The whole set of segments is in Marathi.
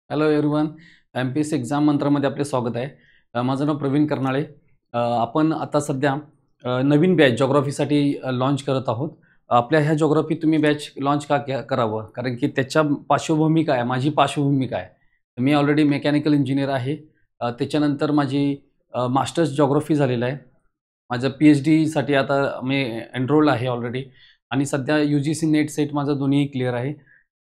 Hello everyone. एम-पी-एस-सी एक्झाम मंत्रामध्ये आपले स्वागत आहे. माझं नाव प्रवीण कर्नाळे. आपण आता सध्या नवीन बॅच जिओग्राफीसाठी लॉन्च करत आहोत. आपल्या ह्या जिओग्राफी तुम्ही बॅच लॉन्च का करावं? कारण की त्याच्या पार्श्वभूमी काय आहे, माझी पार्श्वभूमी काय आहे? मी ऑलरेडी मेकॅनिकल इंजिनियर आहे. त्याच्यानंतर माझी मास्टर्स जिओग्राफी झालेलं आहे. माझं पी-एच-डीसाठी आता मी एनरोल्ड आहे ऑलरेडी आणि सध्या यू-जी-सी नेट सेट माझं दोन्ही क्लिअर आहे.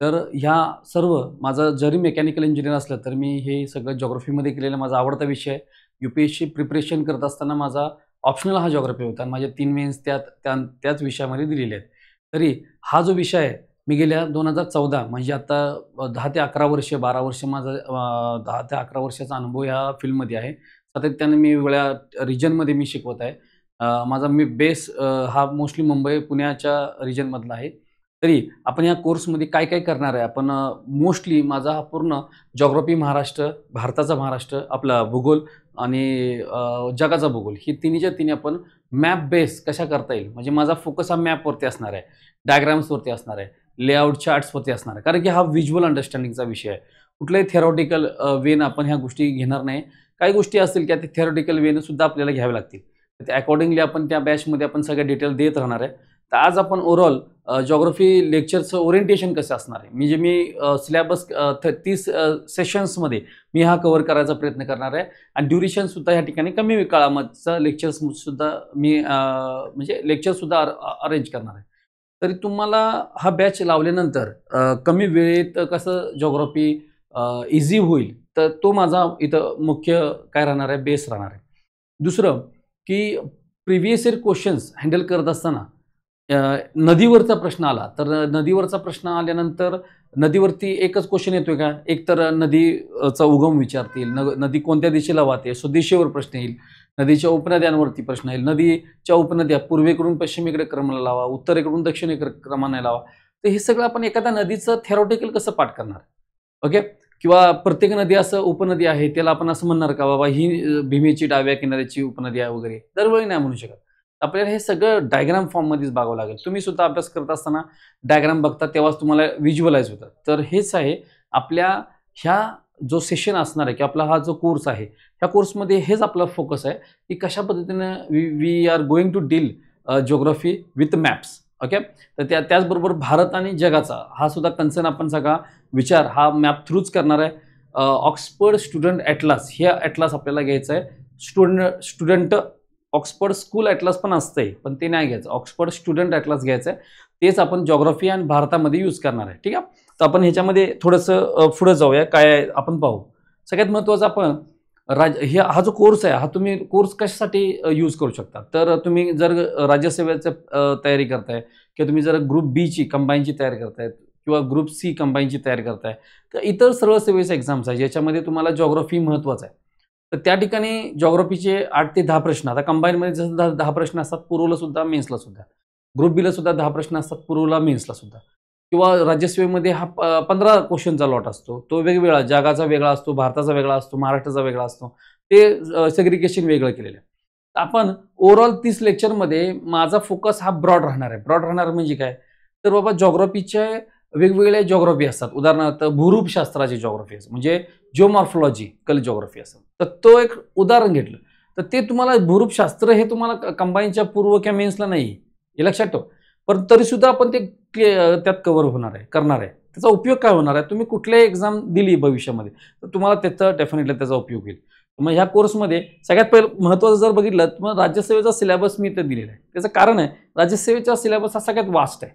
तर ह्या सर्व माझं जरी मेकॅनिकल इंजिनियर असलं तर मी हे सगळं जिओग्राफीमध्ये केलेलं माझा आवडता विषय आहे. यू-पी-एस-सी प्रिपरेशन करत असताना माझा ऑप्शनल हा जिओग्राफी होता आणि माझे 3 मेन्स त्याच विषयामध्ये दिलेले आहेत. तरी हा जो विषय आहे, मी गेल्या 2014 म्हणजे आता 10 ते 11 वर्ष, 12 वर्ष माझं 10 ते 11 वर्षाचा अनुभव ह्या फील्डमध्ये आहे. सातत्याने मी वेगळ्या रिजनमध्ये मी शिकवत आहे. माझा बेस हा मोस्टली मुंबई, पुण्याच्या रिजनमधला आहे. तरी आपण या कोर्समध्ये काय काय करणार आहे? आपण मोस्टली माझा हा पूर्ण जिओग्राफी महाराष्ट्र, भारताचा महाराष्ट्र, आपला भूगोल आणि जगाचा भूगोल ही तिन्हीच्या तिन्ही आपण मॅप बेस कशा करता येईल, म्हणजे माझा फोकस हा मॅपवरती असणार आहे, डायग्राम्सवरती असणार आहे, लेआउट चार्ट्सवरती असणार आहे. कारण की हा व्हिज्युअल अंडरस्टँडिंगचा विषय आहे. कुठल्याही थेरॉटिकल वेन आपण ह्या गोष्टी घेणार नाही. काही गोष्टी असतील की त्या थेरॉटिकल वेनं सुद्धा आपल्याला घ्याव्या लागतील. तर अकॉर्डिंगली आपण त्या बॅचमध्ये आपण सगळ्या डिटेल देत राहणार आहे. तर आज आपण ओव्हरऑल जिओग्राफी लेक्चरचं ओरिएंटेशन कसं असणार आहे, म्हणजे मी सिलेबस 30 सेशन्समध्ये मी हा कव्हर करायचा प्रयत्न करणार आहे आणि ड्युरेशनसुद्धा ह्या ठिकाणी कमी काळामधचं लेक्चर्ससुद्धा मी म्हणजे लेक्चरसुद्धा अरेंज करणार आहे. तरी तुम्हाला हा बॅच लावल्यानंतर कमी वेळेत कसं जिओग्राफी इझी होईल, तर तो माझा इथं मुख्य काय राहणार आहे, बेस राहणार आहे. दुसरं की प्रिव्हियस इयर क्वेश्चन्स हँडल करत असताना नदीवरचा प्रश्न आला, तर नदीवरचा प्रश्न आल्यानंतर नदीवरती एकच क्वेश्चन येतोय का? एक तर नदीचा उगम विचारतील, नदी कोणत्या दिशेला वाहते, स्वदिशेवर प्रश्न येईल, नदीच्या उपनद्यांवरती प्रश्न येईल, नदीच्या उपनद्या पूर्वेकडून पश्चिमेकडे क्रमाने लावा, उत्तरेकडून दक्षिणेकडे क्रमाने लावा. तर हे सगळं आपण एखाद्या नदीचं थेरॉटिकल कसं पाठ करणार? ओके. किंवा प्रत्येक नदी असं उपनदी आहे, त्याला आपण असं म्हणणार का बाबा ही भीमेची डाव्या किनाऱ्याची उपनदी आहे वगैरे? दरवेळी नाही म्हणू शकत. आपल्याला हे सगळं डायग्राम फॉर्ममध्येच बघावं लागेल. तुम्ही सुद्धा अभ्यास करत असताना डायग्राम बघता तेव्हाच तुम्हाला व्हिज्युअलाइज होतं. तर हेच आहे आपल्या ह्या जो सेशन असणार आहे किंवा आपला हा जो कोर्स आहे, ह्या कोर्समध्ये हेच आपला फोकस आहे की कशा पद्धतीनं we are going to deal geography with maps. Okay. तर त्याचबरोबर भारत आणि जगाचा हा सुद्धा कन्सर्न आपण सगळा विचार हा मॅप थ्रूच करणार आहे. ऑक्सफर्ड स्टुडंट ॲटलास हे ॲटलास आपल्याला घ्यायचं आहे. स्टुडंट ऑक्सफर्ड स्कूल ॲटलास पण असतंय, पण ते नाही घ्यायचं. ऑक्सफर्ड स्टुडंट ॲटलास घ्यायचं आहे. तेच आपण जिओग्राफी आणि भारतामध्ये यूज करणार आहे. ठीक आहे. तर आपण ह्याच्यामध्ये थोडंसं पुढे जाऊया, काय आहे आपण पाहू. सगळ्यात महत्त्वाचं आपण हा जो कोर्स आहे, हा तुम्ही कोर्स कशासाठी यूज करू शकता. तर तुम्ही जर राज्यसेवेचं तयारी करताय किंवा तुम्ही जर ग्रुप बीची कंबाईनची तयारी करताय किंवा ग्रुप सी कंबाईनची तयारी करताय, तर इतर सर्व सेवेचे एक्झाम्स आहे ज्याच्यामध्ये तुम्हाला जिओग्राफी महत्त्वाचं आहे. तर त्या ठिकाणी जिओग्राफीचे 8 ते 10 प्रश्न, आता कंबाईनमध्ये जसं 10 प्रश्न असतात, पूर्वला सुद्धा, मेन्सला सुद्धा. ग्रुप बीला सुद्धा 10 प्रश्न असतात, पूर्वला, मेन्सला सुद्धा. किंवा राज्यसेवेमध्ये हा 15 क्वेश्चनचा लॉट असतो. तो वेगवेगळा, जगाचा वेगळा असतो, भारताचा वेगळा असतो, महाराष्ट्राचा वेगळा असतो. ते सेग्रिगेशन वेगळं केलेलं आहे. आपण ओव्हरऑल 30 लेक्चरमध्ये माझा फोकस हा ब्रॉड राहणार आहे. ब्रॉड राहणार म्हणजे काय? तर बाबा जिओग्राफीचे वेगवेगळ्या जिओग्राफी असतात. उदाहरणार्थ भूरूपशास्त्राची जिओग्राफी असते, म्हणजे जिओमॉर्फॉलॉजिकल जिओग्राफी असतं. तर तो एक उदाहरण घेतलं, तर ते तुम्हाला भूरूपशास्त्र हे तुम्हाला कंबाईनच्या पूर्व किंवा मेन्सला नाही, हे लक्षात ठेवा. पण तरीसुद्धा आपण ते त्यात कव्हर होणार आहे, करणार आहे. त्याचा उपयोग काय होणार आहे? तुम्ही कुठल्याही एक्झाम दिली भविष्यामध्ये, तर तुम्हाला त्याचा डेफिनेटली त्याचा उपयोग होईल. मग ह्या कोर्समध्ये सगळ्यात पहिलं महत्त्वाचं जर बघितलं, तर मग राज्यसेवेचा सिलेबस मी इथं दिलेला आहे. त्याचं कारण आहे, राज्यसेवेचा सिलेबस हा सगळ्यात वास्ट आहे.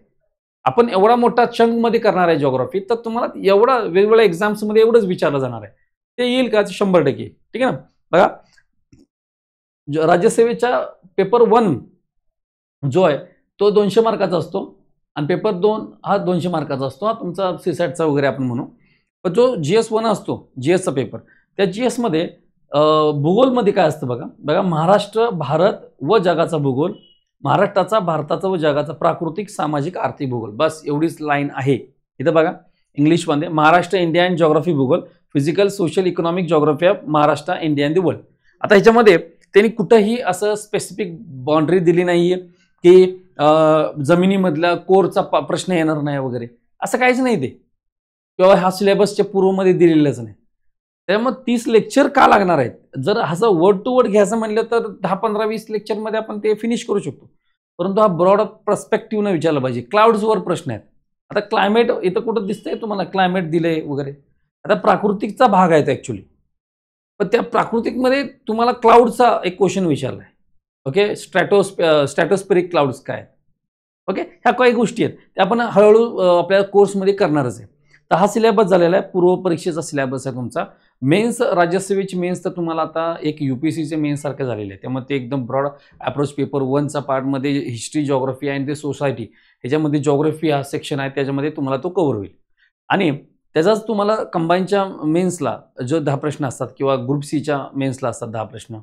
आपण एवढा मोठा चंकमध्ये करणार आहे जिओग्राफी, तर तुम्हाला एवढा वेगवेगळ्या एक्झाम्समध्ये एवढंच विचारलं जाणार आहे. ते येईल का? 100% ठीक आहे ना. बघा, राज्यसेवेचा पेपर 1 जो आहे तो 200 मार्काचा असतो आणि पेपर 2 हा 200 मार्काचा असतो. हा तुमचा सीसॅटचा वगैरे आपण म्हणू. पण जो GS1 असतो, GSचा पेपर, त्या GSमध्ये भूगोलमध्ये काय असतं बघा. बघा, महाराष्ट्र, भारत व जगाचा भूगोल, महाराष्ट्राचा, भारताचा व जगाचा प्राकृतिक, सामाजिक, आर्थिक भूगोल, बस एवढीच लाईन आहे. इथं बघा इंग्लिशमध्ये महाराष्ट्र, इंडिया अँड जिओग्राफी भूगोल, physical, social, economic geography of Maharashtra, India and the world. आता ह्याच्यामध्ये त्यांनी कुठंही असं स्पेसिफिक बाउंड्री दिली नाहीये की जमिनीमधला कोरचा प्रश्न येणार नाही वगैरे, असं काहीच नाही. ते किंवा हा सिलेबसच्या पूर्वमध्ये दिलेलाच नाही. त्यामुळे 30 लेक्चर का लागणार आहेत? जर असं वर्ड टू वर्ड घ्यायचं म्हणलं तर 10, 15, 20 लेक्चरमध्ये आपण ते फिनिश करू शकतो. परंतु हा ब्रॉड पर्स्पेक्टिव्हनं विचारला पाहिजे. क्लाउड्सवर प्रश्न आहेत. आता क्लायमेट इथं कुठं दिसतंय तुम्हाला क्लायमेट दिलंय वगैरे. आता प्राकृतिकचा भाग आहे ॲक्च्युअली. पण त्या प्राकृतिकमध्ये तुम्हाला क्लाउडचा एक क्वेश्चन विचारलाय. ओके, स्ट्रॅटोस्फेरिक क्लाउड्स काय? ओके, ह्या काही गोष्टी आहेत त्या आपण हळूहळू आपल्या कोर्समध्ये करणारच आहे. तर हा सिलेबस झालेला आहे, पूर्व परीक्षेचा सिलेबस आहे तुमचा. मेन्स, राज्यसेवेची मेन्स तर तुम्हाला आता एक UPSCचे मेन्स सारखे झालेले आहे. त्यामुळे ते एकदम ब्रॉड अप्रोच पेपर 1चा पार्टमध्ये history, geography and the society, ह्याच्यामध्ये जिओग्राफी हा सेक्शन आहे, त्याच्यामध्ये तुम्हाला तो कव्हर होईल. आणि त्याचाच तुम्हाला कंबाईनच्या मेन्सला जो 10 प्रश्न असतात किंवा ग्रुप सीच्या मेन्सला असतात 10 प्रश्न,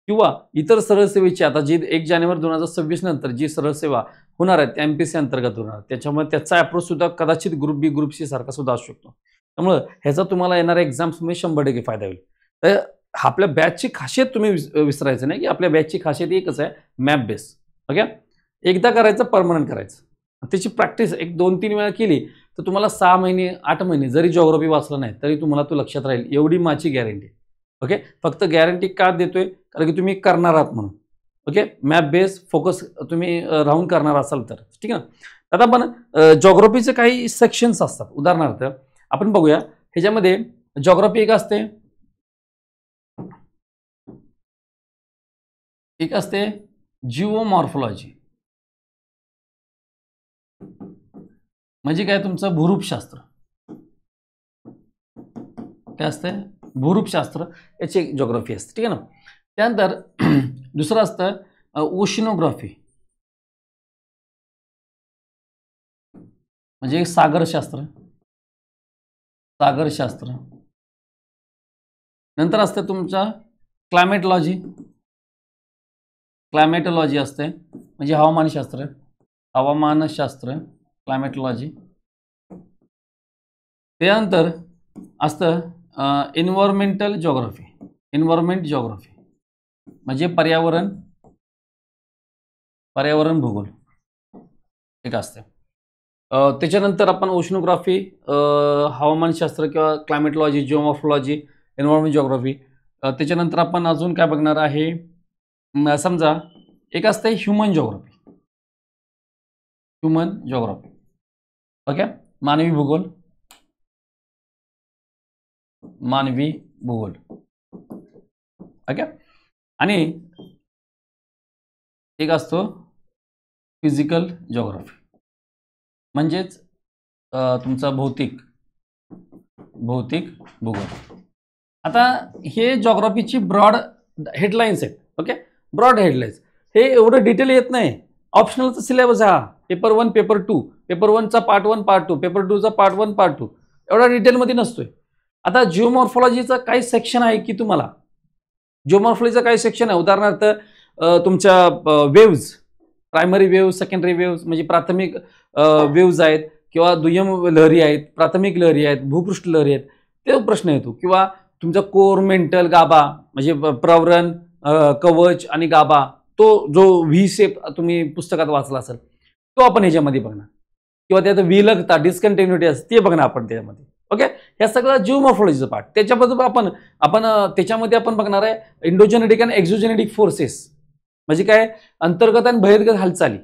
किंवा इतर सरळ सेवेची आता जी 1 जानेवारी 2026 नंतर जी सरळ सेवा होणार आहेत त्या MPSC अंतर्गत होणार, त्याच्यामुळे त्याचा अप्रोच सुद्धा कदाचित ग्रुप बी, ग्रुप सी सारखा सुद्धा असू शकतो. त्यामुळे ह्याचा तुम्हाला येणाऱ्या एक्झाम्समध्ये 100% फायदा होईल. तर आपल्या बॅचची खासियत तुम्ही विसरायचं नाही की आपल्या बॅचची खासियत एकच आहे, मॅप बेस. ओके, एकदा करायचं, परमनंट करायचं. त्याची प्रॅक्टिस एक 2-3 वेळा केली तर तुम्हाला 6 महिने 8 महिने जरी जिओग्राफी वाचलं नाही तरी तुम्हाला तो लक्षात राहील, एवढी माझी गॅरंटी. ओके, फक्त गॅरंटी का देतोय? कारण की तुम्ही करणार आहात म्हणून. ओके, मॅप बेस फोकस तुम्ही राहून करणार असाल तर, ठीक आहे ना. आता आपण जिओग्राफीचे काही सेक्शन्स असतात. उदाहरणार्थ आपण बघूया, ह्याच्यामध्ये जिओग्राफी एक असते जिओमॉर्फॉलॉजी. म्हणजे काय? तुमचं भूरूपशास्त्र. काय असते? भूरूपशास्त्र, याची एक जिओग्राफी असते, ठीक आहे ना. त्यानंतर दुसरं असतं ओशनोग्राफी, म्हणजे सागरशास्त्र. नंतर असतं तुमचं क्लायमेटोलॉजी असते, म्हणजे हवामानशास्त्र, क्लायमेटोलॉजी. त्यानंतर असतं एन्व्हायरमेंटल जिओग्राफी, म्हणजे पर्यावरण भूगोल एक असते. त्याच्यानंतर आपण ओशनोग्राफी, हवामानशास्त्र किंवा क्लायमेटोलॉजी, जिओमॉर्फॉलॉजी, एन्व्हायरमेंट जिओग्राफी. त्याच्यानंतर आपण अजून काय बघणार आहे? समजा एक असते ह्युमन जिओग्राफी. ओके, मानवी भूगोल. ओके, आणि एक असतो फिजिकल जिओग्राफी, म्हणजेच तुमचा भौतिक भूगोल. आता हे जिओग्राफीची ब्रॉड हेडलाईन्स आहेत. ओके, ब्रॉड हेडलाईन्स, हे एवढं डिटेल येत नाही. ऑप्शनलचा सिलेबस हा पेपर 1, पेपर 2, पेपर 1चा पार्ट 1, पार्ट 2, पेपर 2चा पार्ट 1, पार्ट 2, एवढा डिटेलमध्ये नसतोय. आता जिओमॉर्फॉलॉजीचा काही सेक्शन आहे की तुम्हाला जिओमॉर्फॉलॉजीचा काही सेक्शन आहे. उदाहरणार्थ तुमच्या waves, primary waves, secondary waves, म्हणजे प्राथमिक वेव्ज आहेत किंवा दुय्यम लहरी आहेत, प्राथमिक लहरी आहेत, भूपृष्ठ लहरी आहेत, ते प्रश्न येतो. किंवा तुमचा कोर, मेंटल, गाभा, म्हणजे प्रवरण, कवच आणि गाभा, तो जो व्ही शेप तुम्ही पुस्तकात वाचला असेल तो आपण ह्याच्यामध्ये बघणार. किंवा त्यात विलगता, डिस्कंटिन्युटी असते ते बघणार आपण त्याच्यामध्ये. ओके, ह्या सगळं जिओमॉर्फॉलॉजीचं पार्ट. त्याच्याबद्दल आपण त्याच्यामध्ये आपण बघणार आहे एंडोजेनेटिक आणि एक्झोजेनेटिक फोर्सेस, म्हणजे काय? अंतर्गत आणि बहिर्गत हालचाली.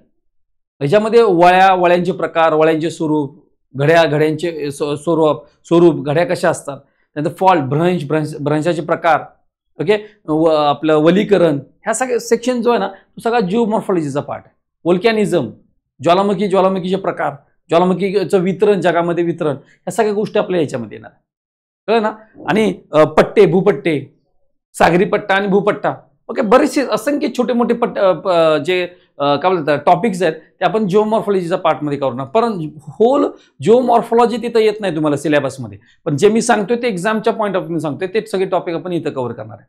ह्याच्यामध्ये वळ्यांचे प्रकार, वळ्यांचे स्वरूप, घड्यांचे स्वरूप, घड्या कशा असतात, त्यानंतर फॉल्ट, भ्रंशाचे प्रकार. ओके, आपलं वलीकरण, ह्या सगळ्या सेक्शन जो आहे ना तो सगळा जिओमॉर्फॉलॉजीचा पार्ट आहे. वोल्कॅनिझम, ज्वालामुखीचे प्रकार, ज्वालामुखीचं वितरण, जगामध्ये वितरण, ह्या सगळ्या गोष्टी आपल्या ह्याच्यामध्ये येणार, कळलं ना. आणि पट्टे, भूपट्टे, सागरी पट्टा आणि भूपट्टा. ओके, बरेचसे असंख्य छोटे मोठे जे काय बोलतात टॉपिक्स आहेत ते आपण जिओमॉर्फॉलॉजीच्या पार्टमध्ये करणार. पण होल जिओमॉर्फॉलॉजी तिथं येत नाही तुम्हाला सिलेबसमध्ये. पण जे मी सांगतोय ते एक्झामच्या पॉईंट ऑफ व्ह्यू सांगतोय, ते सगळे टॉपिक आपण इथं कव्हर करणार आहे.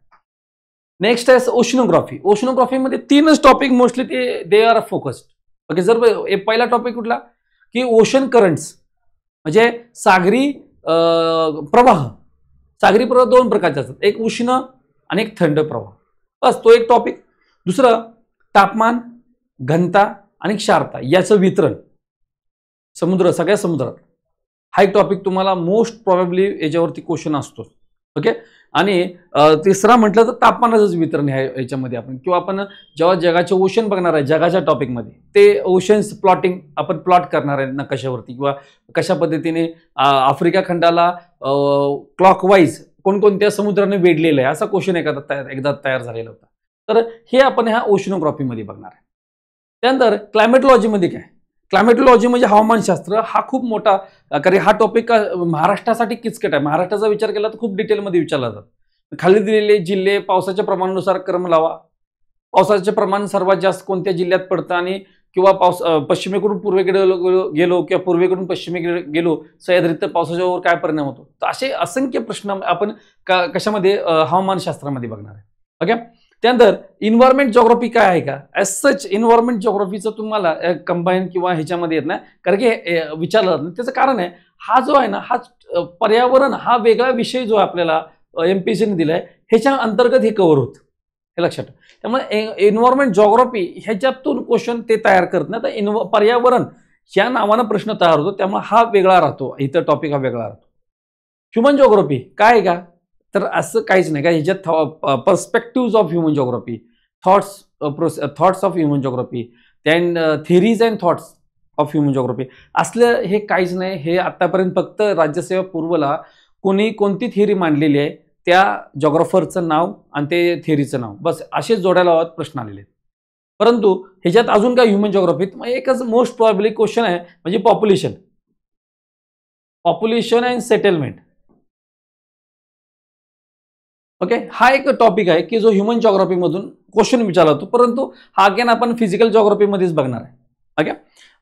नेक्स्ट आहे ओशनोग्राफी. ओशनोग्राफीमध्ये 3च topic mostly they are focused. Okay, जर पहिला टॉपिक कुठला की ओशन करंट्स, म्हणजे सागरी प्रवाह. सागरी प्रवाह 2 प्रकारचे असतात, एक उष्ण आणि एक थंड प्रवाह. बस तो एक टॉपिक. दुसरं तापमान, घनता आणि क्षारता याचं वितरण, सगळ्या समुद्रात हा एक टॉपिक तुम्हाला मोस्ट प्रॉबेबली याच्यावरती क्वेश्चन असतो. ओके. आणि तिसरा म्हटलं तर तापमानाचंच वितरण आहे याच्यामध्ये आपण, किंवा आपण जेव्हा जगाचे ओशन बघणार आहे जगाच्या टॉपिकमध्ये, ते ओशन्स प्लॉटिंग आपण प्लॉट करणार आहे नकाशावरती, किंवा कशा पद्धतीने आफ्रिका खंडाला क्लॉकवाईज कोणकोणत्या समुद्राने वेढलेलं आहे असा क्वेश्चन एकदा तयार झालेला होता. तर हे आपण ह्या ओशनोग्राफीमध्ये बघणार आहे. त्यानंतर क्लायमेटोलॉजीमध्ये काय, क्लायमेटोलॉजी म्हणजे हवामानशास्त्र, हा खूप मोठा, कारण हा टॉपिक महाराष्ट्रासाठी किचकट आहे. महाराष्ट्राचा विचार केला तर खूप डिटेलमध्ये विचारला जातो. खाली दिलेले जिल्हे पावसाच्या प्रमाणानुसार क्रम लावा. पावसाचे प्रमाण सर्वात जास्त कोणत्या जिल्ह्यात पडतं, आणि किंवा पश्चिमेकडून पूर्वेकडे गेलो किंवा पूर्वेकडून पश्चिमेकडे गेलो सह्याद्रीत तर पावसाच्यावर काय परिणाम होतो. तर असे असंख्य प्रश्न आपण कशामध्ये हवामानशास्त्रामध्ये बघणार आहे. ओके. त्यानंतर इन्व्हायरमेंट जॉग्राफी काय आहे का, ॲज सच इन्व्हायरमेंट जॉग्राफीचं तुम्हाला कंबाईन किंवा ह्याच्यामध्ये येत नाही, कारण की विचारलं जात नाही. त्याचं कारण आहे, हा जो आहे ना, हा पर्यावरण हा वेगळा विषय जो आपल्याला MPSCने दिलाय ह्याच्या अंतर्गत हे कव्हर होतं, हे लक्षात. त्यामुळे एन्व्हायरमेंट जॉग्राफी ह्याच्यातून क्वेश्चन ते तयार करत नाही, तर पर्यावरण या नावानं प्रश्न तयार होतो, त्यामुळे हा वेगळा राहतो, इतर टॉपिक हा वेगळा राहतो. ह्युमन जॉग्राफी काय आहे का, तर असं काहीच नाही का, ह्याच्यात perspective of human geography, thoughts of human geography, than theories and thoughts of human geography असलं हे काहीच नाही. हे आतापर्यंत फक्त राज्यसेवा पूर्वला कोणती थिअरी मांडलेली आहे त्या जॉग्राफरचं नाव आणि ते थिअरीचं नाव, बस असे जोड्या लावत प्रश्न आलेले आहेत. परंतु ह्याच्यात अजून काय ह्युमन जॉग्राफीत एकच मोस्ट प्रॉबेबली क्वेश्चन आहे, म्हणजे पॉप्युलेशन अँड सेटलमेंट. ओके. हा एक टॉपिक आहे की जो ह्युमन जॉग्राफीमधून क्वेश्चन विचारला जातो, परंतु हा अगेन आपण फिजिकल जॉग्राफीमध्येच बघणार आहे. ओके.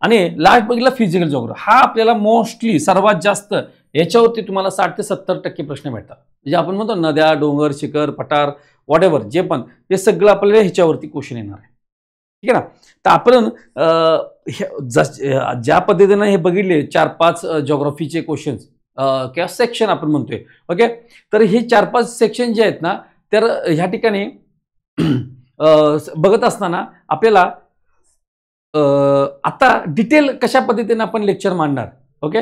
आणि लास्ट बघितला फिजिकल जॉग्राफी, हा आपल्याला मोस्टली सर्वात जास्त याच्यावरती तुम्हाला 60 ते 70% प्रश्न मिळतात. म्हणजे आपण म्हणतो नद्या, डोंगर, शिखर, पठार, व्हॉट एव्हर जे पण, ते सगळं आपल्याला ह्याच्यावरती क्वेश्चन येणार आहे. ठीक आहे ना. तर आपण ज्या पद्धतीनं हे बघितले 4-5 जॉग्राफीचे क्वेश्चन्स किंवा सेक्शन आपण म्हणतोय. ओके. तर हे 4-5 सेक्शन जे आहेत ना, तर ह्या ठिकाणी बघत असताना आपल्याला आता डिटेल कशा पद्धतीने आपण लेक्चर मांडणार. ओके.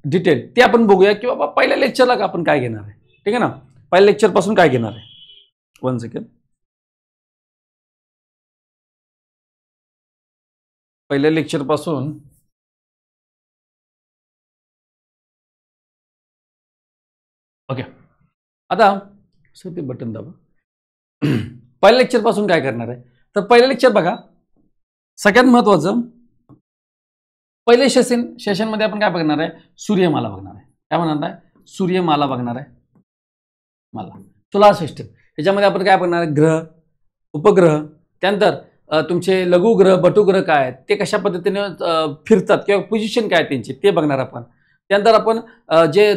डिटेल ते आपण बघूया, की बाबा पहिल्या लेक्चरला आपण काय घेणार आहे. ठीक आहे ना. पहिल्या लेक्चर पासून काय घेणार आहे. 1 सेकंड. पहिल्या लेक्चर पासून ओके. आता सर ते बटन दाबा. पहिल्या लेक्चर पासून काय करणार आहे, तर पहिलं लेक्चर बघा, सगळ्यात महत्वाचं पहिले सेशनमध्ये आपण काय बघणार आहे, सूर्यमाला बघणार आहे. काय म्हणणार आहे, सूर्यमाला बघणार आहे. सोलार सिस्टम ह्याच्यामध्ये आपण काय बघणार आहे, ग्रह, उपग्रह, त्यानंतर तुमचे लघुग्रह, बटुग्रह काय आहेत, ते कशा पद्धतीने फिरतात किंवा पोझिशन काय त्यांची ते बघणार आपण. त्यानंतर आपण जे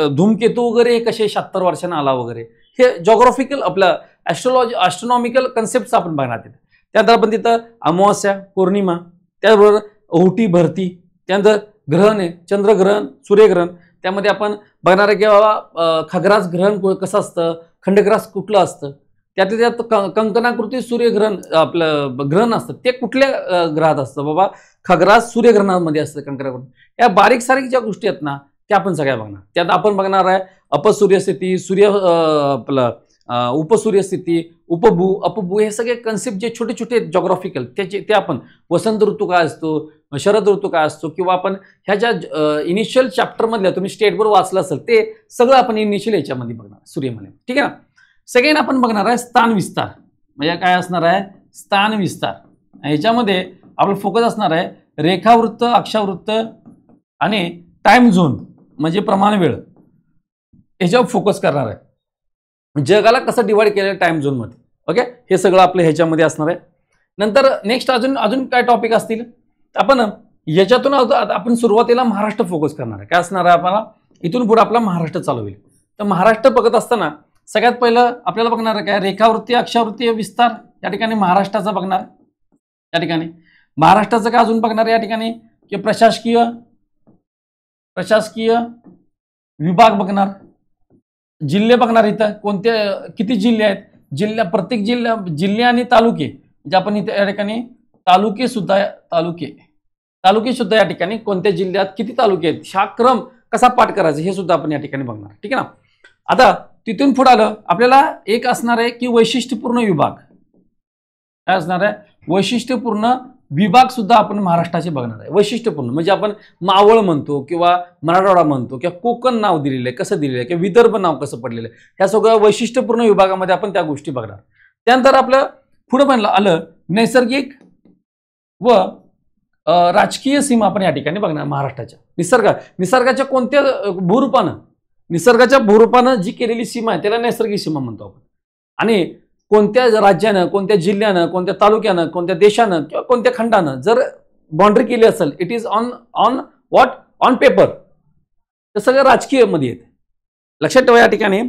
धूमकेतू वगैरे हे कसे 76 वर्षांना आला वगैरे, हे जॉग्राफिकल आपलं ॲस्ट्रॉनॉमिकल कन्सेप्ट आपण बघणार. त्यानंतर आपण तिथं अमावास्या, पौर्णिमा, त्याचबरोबर ओहोटी, भरती, त्यानंतर ग्रहण आहे, चंद्रग्रहण, सूर्यग्रहण, त्यामध्ये आपण बघणार आहे की बाबा खग्रास ग्रहण कसं असतं, खंडग्रास कुठलं असतं, त्यातल्या त्यात कंकणाकृती सूर्यग्रहण आपलं ग्रहण असतं ते कुठल्या ग्रहात असतं, बाबा खग्रास सूर्यग्रहणामध्ये असतं कंकणाकृती. या बारीक सारीक ज्या गोष्टी आहेत ना त्या आपण सगळ्या बघणार. त्यात आपण बघणार आहे अपसूर्यस्थिती, आपलं उपसूर्यस्थिती, उपभू, अपभू, हे सगळे कन्सेप्ट जे छोटे छोटे जॉग्राफिकल ते आपण, वसंत ऋतू काय असतो, शरद ऋतू काय असतो, किंवा आपण ह्या ज्या इनिशियल चॅप्टरमधल्या तुम्ही स्टेटवर वाचलं असेल ते सगळं आपण इनिशियल याच्यामध्ये बघणार सूर्यमाला. ठीक आहे ना. सेकंड आपण बघणार आहे स्थान विस्तार, म्हणजे काय असणार आहे, स्थान विस्तार. ह्याच्यामध्ये आपलं फोकस असणार आहे रेखावृत्त, अक्षावृत्त आणि टाइम झोन म्हणजे प्रमाण वेळ, ह्याच्यावर फोकस करणार आहे. जगाला कसं डिवाइड केलं टाइम झोनमध्ये. ओके. हे सगळं आपलं ह्याच्यामध्ये असणार आहे. नंतर नेक्स्ट अजून काय टॉपिक असतील आपण याच्यातून आपण सुरुवातीला महाराष्ट्र फोकस करणार आहे. काय असणार आहे आपल्याला, इथून पुढे आपला महाराष्ट्र चालू होईल. तर महाराष्ट्र बघत असताना सगळ्यात पहिलं आपल्याला बघणार आहे काय, रेखावृत्ती, अक्षावृत्ती, विस्तार. या ठिकाणी महाराष्ट्राचा बघणार, या ठिकाणी महाराष्ट्राचं काय अजून बघणार या ठिकाणी, की प्रशासकीय विभाग बघणार, जिल्हे बघणार. इथं कोणते किती जिल्हे आहेत, प्रत्येक जिल्हे आणि तालुके, म्हणजे आपण इथे या ठिकाणी तालुके सुद्धा या ठिकाणी कोणत्या जिल्ह्यात किती तालुके आहेत, हा क्रम कसा पाठ करायचा हे सुद्धा आपण या ठिकाणी बघणार, ठीक आहे ना. आता तिथून पुढे आलं आपल्याला एक असणार आहे की वैशिष्ट्यपूर्ण विभाग. काय असणार आहे? वैशिष्ट्यपूर्ण विभाग सुद्धा आपण महाराष्ट्राचे बघणार आहे. वैशिष्ट्यपूर्ण म्हणजे आपण मावळ म्हणतो किंवा मराठवाडा म्हणतो किंवा कोकण नाव दिलेलं आहे कसं दिलेलं आहे किंवा विदर्भ नाव कसं पडलेलं आहे, ह्या सगळ्या वैशिष्ट्यपूर्ण विभागामध्ये आपण त्या गोष्टी बघणार. त्यानंतर आपलं पुढे म्हणलं आलं नैसर्गिक व राजकीय सीमा आपण या ठिकाणी बघणार महाराष्ट्राच्या. निसर्गाच्या कोणत्या निसर्गाच्या भूरूपानं जी केलेली सीमा आहे त्याला नैसर्गिक सीमा म्हणतो आपण. आणि कोणत्या राज्यानं, कोणत्या जिल्ह्यानं, कोणत्या तालुक्यानं, कोणत्या देशानं किंवा कोणत्या खंडानं जर बाउंड्री केली असेल, इट इज ऑन पेपर, तर सगळं राजकीय मध्ये येते. लक्षात ठेवा या ठिकाणी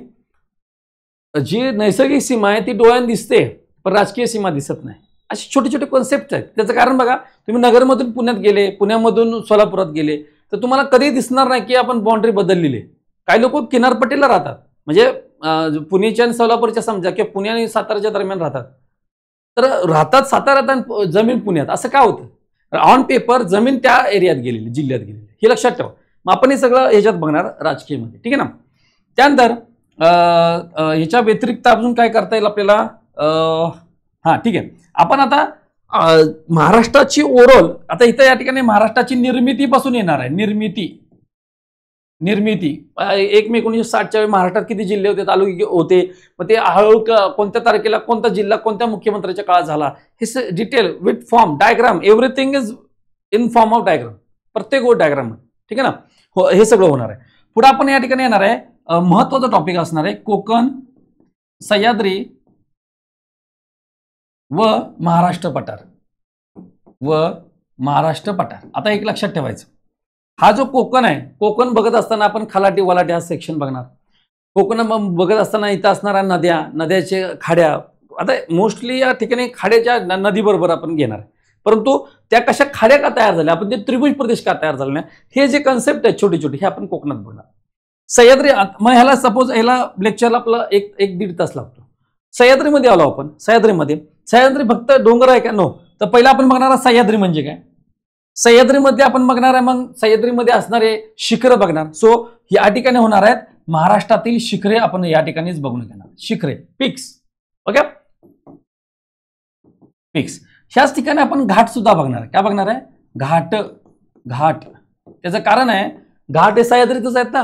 जी नैसर्गिक सीमा आहे ती डोळ्यानं दिसते पण राजकीय सीमा दिसत नाही. असे छोटे छोटे कॉन्सेप्ट आहेत. त्याचं कारण बघा, तुम्ही नगरमधून पुण्यात गेले, पुण्यामधून सोलापुरात गेले तर तुम्हाला कधी दिसणार नाही की आपण बाउंड्री बदललेली. काही लोक किनारपट्टीला राहतात, म्हणजे पुणेच्या आणि सोलापूरच्या समजा किंवा पुणे आणि साताराच्या दरम्यान राहतात, तर राहतात साताऱ्यात जमीन पुण्यात. असं का होतं? ऑन पेपर जमीन त्या एरियात गेलेली, जिल्ह्यात गेलेली, हे लक्षात ठेवा. मग आपण हे सगळं ह्याच्यात बघणार राजकीयमध्ये, ठीक आहे ना. त्यानंतर ह्याच्या व्यतिरिक्त अजून काय करता येईल आपल्याला? हा ठीक आहे, आपण आता महाराष्ट्राची ओव्हरऑल, आता इथं या ठिकाणी महाराष्ट्राची निर्मितीपासून येणार आहे. निर्मिती 1 मे 1960च्या महाराष्ट्रात किती जिल्हे होते, तालुके होते, मग ते हळूहळू कोणत्या तारखेला कोणता जिल्हा कोणत्या मुख्यमंत्र्याच्या काळात झाला, हे detail with form diagram, everything is in form of diagram, प्रत्येक गोष्ट डायग्राम, ठीक आहे ना. हो, हे सगळं होणार आहे. पुढे आपण या ठिकाणी येणार आहे महत्वाचा टॉपिक असणार आहे कोकण, सह्याद्री व महाराष्ट्र पठार. आता एक लक्षात ठेवायचं, हा जो कोकण आहे, कोकण बघत असताना आपण खलाटी वलाटी हा सेक्शन बघणार. कोकण बघत असताना इथं असणाऱ्या नद्याचे खाड्या, आता मोस्टली या ठिकाणी खाड्याच्या नदी बरोबर आपण घेणार, परंतु त्या कशा खाड्या का तयार झाल्या, आपण ते त्रिभुज प्रदेश का तयार झाले, हे जे कन्सेप्ट आहेत छोटे छोटे, हे आपण कोकणात बघणार. सह्याद्री, मग ह्याला सपोज ह्याला लेक्चरला आपला 1-1.5 तास लागतो. सह्याद्रीमध्ये आलो आपण. सह्याद्री फक्त डोंगर आहे का? नो. तर पहिला आपण बघणार सह्याद्री म्हणजे काय. सह्याद्रीमध्ये आपण बघणार आहे, मग सह्याद्रीमध्ये असणारे शिखरं बघणार. सो या ठिकाणी होणार आहेत महाराष्ट्रातील शिखरे, आपण या ठिकाणीच बघून घेणार. शिखरे, पिक्स, ओके, पिक्स. ह्याच ठिकाणी आपण घाट सुद्धा बघणार. काय बघणार आहे? घाट. त्याचं कारण आहे, घाट हे सह्याद्रीतच आहेत ना.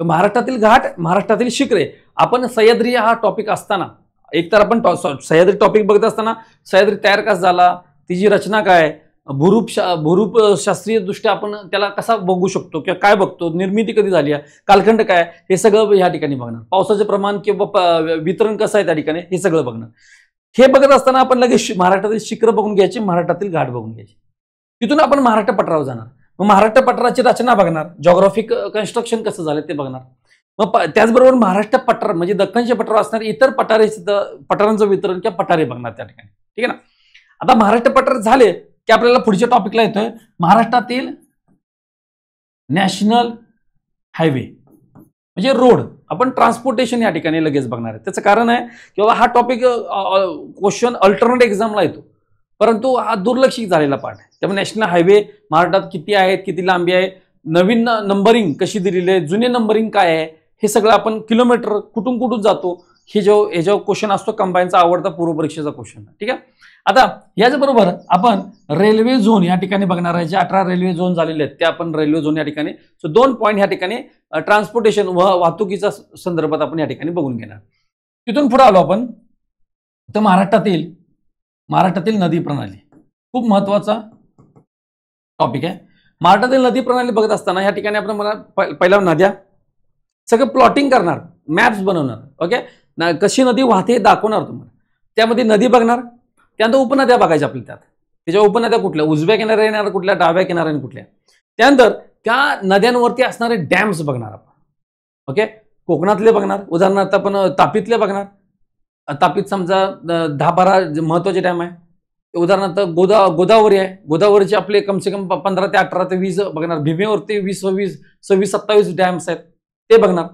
तर महाराष्ट्रातील घाट, महाराष्ट्रातील शिखरे. आपण सह्याद्री हा टॉपिक असताना, एकतर आपण सह्याद्री टॉपिक बघत असताना सह्याद्री तयार कसा झाला, तिची रचना काय, भूरूप शास्त्रीय दृष्ट्या आपण त्याला कसा बघू शकतो किंवा काय बघतो, निर्मिती कधी झाली आहे, कालखंड काय, हे सगळं या ठिकाणी बघणार. पावसाचे प्रमाण किंवा वितरण कसं आहे त्या ठिकाणी, हे सगळं बघणार. हे बघत असताना आपण लगेच महाराष्ट्रातील शिखर बघून घ्यायचे, महाराष्ट्रातील घाट बघून घ्यायचे. तिथून आपण महाराष्ट्र पठारावर जाणार. मग महाराष्ट्र पठाराची रचना बघणार, जॉग्राफिक कन्स्ट्रक्शन कसं झालं ते बघणार. मग त्याचबरोबर महाराष्ट्र पठार म्हणजे दख्खनचे पठार असणारे इतर पठारांचं वितरण किंवा पठारे बघणार त्या ठिकाणी, ठीक आहे ना. आता महाराष्ट्र पठार झाले की आपल्याला पुढच्या टॉपिकला येतोय महाराष्ट्रातील नॅशनल हायवे म्हणजे रोड. आपण ट्रान्सपोर्टेशन या ठिकाणी लगेच बघणार आहे. त्याचं कारण आहे किंवा हा टॉपिक क्वेश्चन अल्टरनेट एक्झामला येतो, परंतु हा दुर्लक्षित झालेला पार्ट आहे. त्यामुळे नॅशनल हायवे महाराष्ट्रात किती आहेत, किती लांबी आहे, नवीन नंबरिंग कशी दिलेली आहे, जुने नंबरिंग काय आहे, हे सगळं आपण किलोमीटर कुठून जातो, हे जो क्वेश्चन असतो कंबाईनचा आवडता पूर्व परीक्षेचा क्वेश्चन, ठीक आहे. आता याचबरोबर आपण रेल्वे झोन या ठिकाणी बघणार आहे. जे 18 रेल्वे झोन झालेले आहेत ते आपण रेल्वे झोन या ठिकाणी, सो 2 पॉईंट या ठिकाणी ट्रान्सपोर्टेशन व वाहतुकीच्या संदर्भात आपण या ठिकाणी बघून घेणार. तिथून पुढे आलो आपण तर महाराष्ट्रातील नदी प्रणाली खूप महत्वाचा टॉपिक आहे. महाराष्ट्रातील नदी प्रणाली बघत असताना या ठिकाणी आपण पहिला नद्या सगळं प्लॉटिंग करणार, मॅप्स बनवणार, ओके. कशी नदी वाहते दाखवणार तुम्हाला. त्यामध्ये नदी बघणार, त्यानंतर उपनद्या बघायच्या आपल्या. त्याच्या उपनद्या कुठल्या, उजव्या किनाऱ्या येणार कुठल्या, डाव्या किनाऱ्याने कुठल्या. त्यानंतर त्या नद्यांवरती असणारे डॅम्स बघणार आपण, ओके. कोकणातले बघणार, उदाहरणार्थ आपण तापीतले बघणार. तापीत समजा 10-12 महत्वाचे डॅम आहे. उदाहरणार्थ गोदावरी आहे, गोदावरीचे आपले कमसे कम 15 ते 18 ते 20 बघणार. भीमेवरती 26-27 डॅम्स आहेत ते बघणार.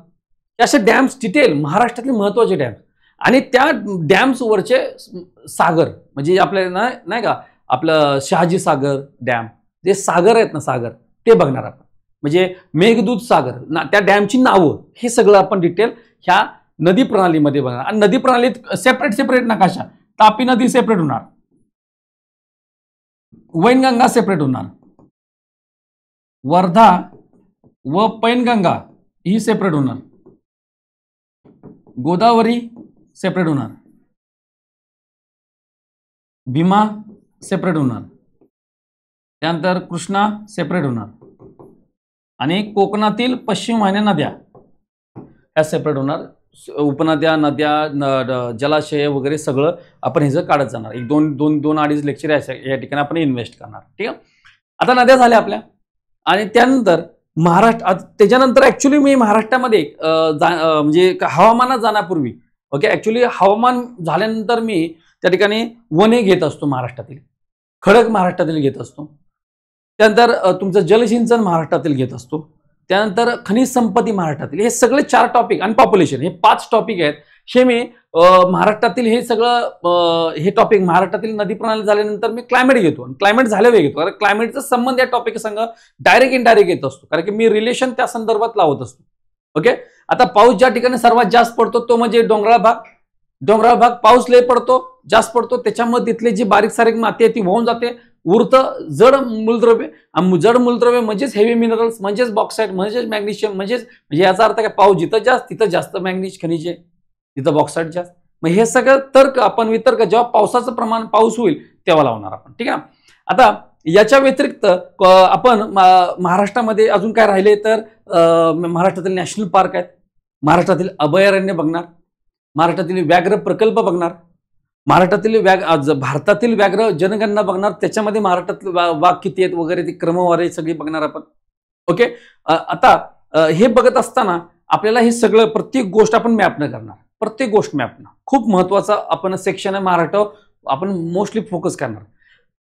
असे डॅम्स डिटेल महाराष्ट्रातले महत्वाचे डॅम्स आणि त्या डॅम्स वरचे सागर म्हणजे आपल्या नाही का आपलं शहाजी सागर डॅम, जे सागर आहेत ना सागर, ते बघणार आपण. म्हणजे मेघदूत सागर त्या डॅमची नावं हे सगळं आपण डिटेल ह्या नदी प्रणालीमध्ये बघणार. आणि नदी प्रणालीत सेपरेट नकाशा. तापी नदी सेपरेट होणार, वैनगंगा सेपरेट होणार, वर्धा व पैनगंगा ही सेपरेट होणार, गोदावरी सेपरेट होणार, भीमा सेपरेट होणार, त्यानंतर कृष्णा सेपरेट होणार आणि कोकणातील पश्चिम वाहिन्या नद्या ह्या सेपरेट होणार. उपनद्या, नद्या, जलाशय वगैरे सगळं आपण ह्याचं काढत जाणार. एक दोन अडीच लेक्चर या ठिकाणी आपण इन्व्हेस्ट करणार. ठीक आहे. आता नद्या झाल्या आपल्या. आणि त्यानंतर त्याच्यानंतर ऍक्च्युली मी महाराष्ट्रामध्ये म्हणजे हवामानात जाण्यापूर्वी ओके ऍक्च्युली हवामान झाल्यानंतर मी त्या ठिकाणी वने घेत असतो महाराष्ट्रातील, खडक महाराष्ट्रातील घेत असतो, त्यानंतर तुमचं जलसिंचन महाराष्ट्रातील घेत असतो, त्यानंतर खनिज संपत्ती महाराष्ट्रातील. हे सगळे 4 टॉपिक आणि पॉप्युलेशन हे 5 टॉपिक आहेत. हे मी महाराष्ट्रातील हे सगळं हे टॉपिक महाराष्ट्रातील नदी प्रणाली झाल्यानंतर मी क्लायमेट घेतो आणि क्लायमेट झाल्यावर घेतो, कारण क्लायमेटचा संबंध या टॉपिक संग डायरेक्ट इनडायरेक्ट येत असतो, कारण की मी रिलेशन त्या संदर्भात लावत असतो. ओके. आता पाऊस ज्या ठिकाणी सर्वात जास्त पडतो तो म्हणजे डोंगराळ भाग पाऊस लय पडतो, जास्त पडतो, त्याच्यामध्ये तिथले जी बारीक सारीक माती आहे ती वाहून जाते. उरतं जड मूलद्रव्य म्हणजेच हेवी मिनरल्स, म्हणजेच बॉक्साईट, म्हणजेच मॅग्नेशियम, म्हणजेच म्हणजे याचा अर्थ काय, पाऊस जिथं जास्त तिथं जास्त मॅग्नीज खनिजे, तिथं बॉक्साईट जास्त. मग हे सगळं तर्क आपण वितर्क जेव्हा पावसाचं प्रमाण पाऊस होईल तेव्हा लावणार आपण. ठीक आहे ना. आता याच्या व्यतिरिक्त आपण महाराष्ट्रामध्ये अजून काय राहिले तर महाराष्ट्रातील नॅशनल पार्क आहेत, महाराष्ट्रातील अभयारण्य बघणार, महाराष्ट्रातील व्याघ्र प्रकल्प बघणार, भारतातील व्याघ्र जनगणना बघणार, त्याच्यामध्ये महाराष्ट्रातील वाघ किती आहेत वगैरे ती क्रमवारी सगळी बघणार आपण. ओके. आता हे बघत असताना आपल्याला हे सगळं प्रत्येक गोष्ट आपण मॅप न करणार, प्रत्येक गोष्ट मॅप न खूप महत्वाचा आपण सेक्शन आहे महाराष्ट्र आपण मोस्टली फोकस करणार.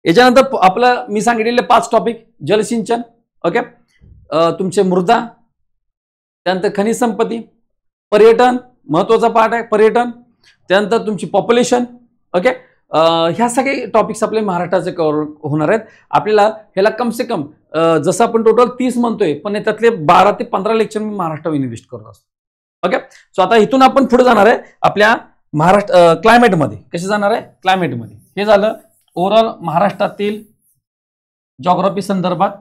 याच्यानंतर आपलं मी सांगितलेले 5 टॉपिक, जलसिंचन, ओके, तुमचे मृदा, त्यानंतर खनिज संपत्ती, पर्यटन महत्वाचा पार्ट आहे पर्यटन, त्यानंतर तुमची पॉप्युलेशन. ओके. ह्या सगळे टॉपिक्स आपले महाराष्ट्राचे कव्हर होणार आहेत. आपल्याला ह्याला कम से कम जसं आपण टोटल 30 म्हणतोय पण त्यातले 12 ते 15 लेक्चर मी महाराष्ट्रावर इन्व्हेस्ट करत असतो. ओके. सो आता इथून आपण पुढे जाणार आहे आपल्या महाराष्ट्र क्लायमेटमध्ये. कसे जाणार आहे क्लायमेटमध्ये. हे झालं ओव्हरऑल महाराष्ट्रातील जॉग्राफी संदर्भात.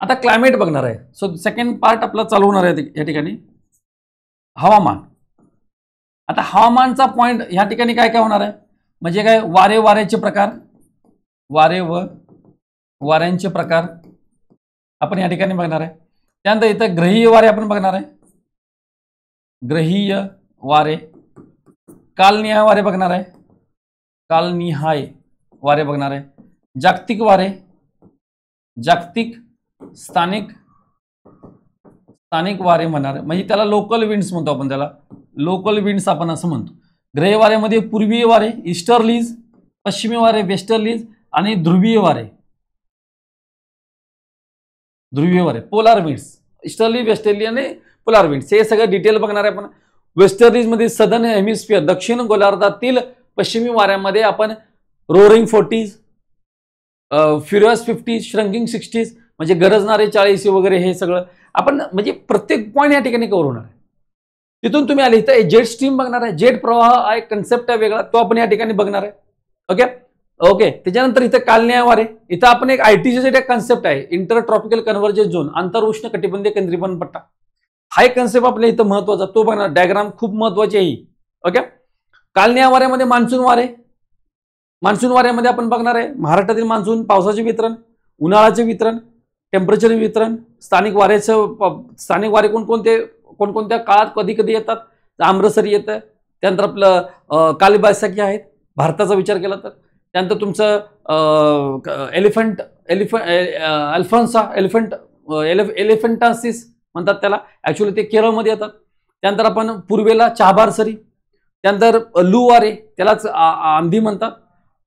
आता क्लायमेट बघणार आहे. सो सेकंड पार्ट आपला चालू होणार आहे या ठिकाणी हवामान. आता हवामानचा पॉइंट ह्या ठिकाणी काय काय होणार आहे म्हणजे काय, वाऱ्याचे प्रकार, वारे व वाऱ्यांचे प्रकार आपण या ठिकाणी बघणार आहे. त्यानंतर इथं ग्रहीय वारे आपण बघणार आहे, ग्रहीय वारे, कालनिहाय वारे बघणार आहे, कालनिहाय वारे बघणार आहे, जागतिक वारे, जागतिक, स्थानिक वारे म्हणणार आहे, म्हणजे त्याला लोकल विंड्स म्हणतो आपण, त्याला लोकल विंड्स आपण असं म्हणतो. ग्रहीय वाऱ्यामध्ये पूर्वीय वारे, ईस्टर्लीज, पश्चिमी वारे, वेस्टर्लीज आणि ध्रुवीय वारे, पोलार विंड्स, ईस्टर्ली, वेस्टर्ली आणि पोलार विंड्स हे सगळं डिटेल बघणार आहे आपण. वेस्टर्लीज मध्ये सदर्न हेमिस्फिअर, दक्षिण गोलार्धातील पश्चिमी वाऱ्यामध्ये आपण roaring 40s, furious 50s, श्रंकिंग 60s म्हणजे गरजणारे 40 वगैरे हे सगळं आपण म्हणजे प्रत्येक पॉईंट या ठिकाणी कव्हर होणार आहे. तिथून तुम्ही आले इथं जेट स्ट्रीम बघणार आहे, जेट प्रवाह एक कन्सेप्ट आहे वेगळा, तो आपण या ठिकाणी बघणार आहे. ओके. त्याच्यानंतर इथं कालनिहाय वारे, इथं आपण एक आयटीसी कन्सेप्ट आहे, इंटर ट्रॉपिकल कन्व्हर्जन्स झोन, आंतर उष्ण कटिबंधीय केंद्रीय पट्टा, हा एक कन्सेप्ट आपल्या इथं महत्वाचा, तो बघणार. डायग्राम खूप महत्वाची आहे ही. ओके. कालनिहाय वाऱ्यामध्ये मान्सून वाऱ्यामध्ये आपण बघणार आहे महाराष्ट्रातील मान्सून, पावसाचे वितरण, उन्हाळ्याचे वितरण, टेम्परेचर वितरण, स्थानिक वारे कोणकोणत्या काळात कधी कधी येतात, आम्रसरी येतं, त्यानंतर आपलं कालबैसाखी आहेत भारताचा विचार केला तर, त्यानंतर तुमचं एलिफंटासिस म्हणतात त्याला, ऍक्च्युअली ते केरळमध्ये येतात. त्यानंतर आपण पूर्वेला चाबार सरी, त्यानंतर लू वारे त्यालाच आंधी म्हणतात,